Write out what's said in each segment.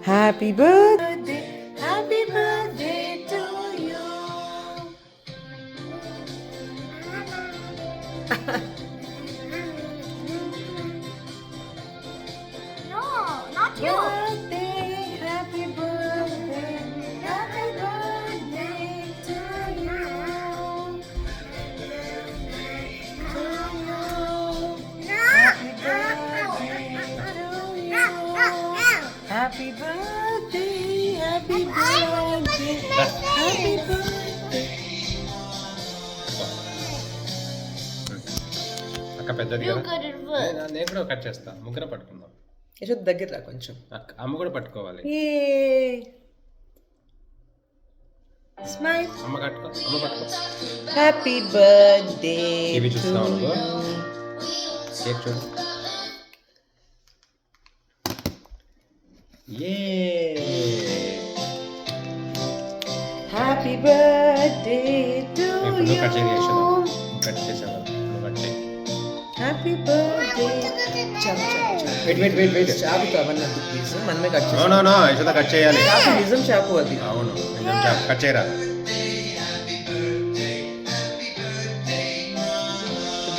Happy birthday, happy birthday to you. No, not you. Birthday, happy birthday to you. Happy birthday to you. Happy birthday, happy birthday, happy birthday. అక్క పెద్దది You కదా got it first. నేను కూడా cut చేస్తా ముగ్గురు పట్టుకుందాం యశోద్ దగ్గర రా కొంచెం. అమ్మ కూడా పట్టుకోవాలి ఏ స్మైల్. అమ్మ పట్టుకో హ్యాపీ బర్త్డే టీవీ చూస్తున్నావా నువ్వు? కేక్ చూడు ఏ హ్యాపీ బర్త్డే టు ఇప్పుడు నువ్వు కట్ చేసి యూ. కట్ చేసావు నువ్వు కట్ చేయి హ్యాపీ బర్త్డే. వెయిట్ చాకుతో అవన్నీ వద్దు ప్లీజ్, మనమే కట్ నో చేస్తాం. నో నో యశోద కట్ చేయాలి చాకు నిజం చాకు అది. అవును నిజం కట్ చేయరా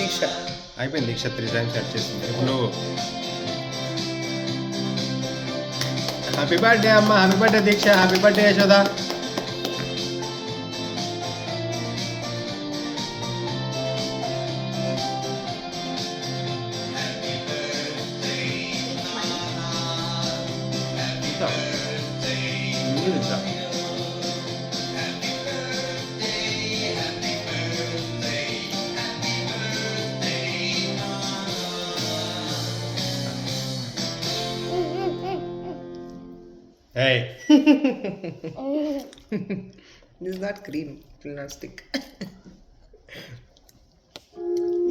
దీక్ష అయిపోయింది దీక్ష 3 టైమ్స్ కట్ చేసింది ఇప్పుడు నువ్వు హ్యాపీ బర్త్డే అమ్మ happy birthday Deeksha happy birthday Yashoda Hey. This is not cream, it will not stick.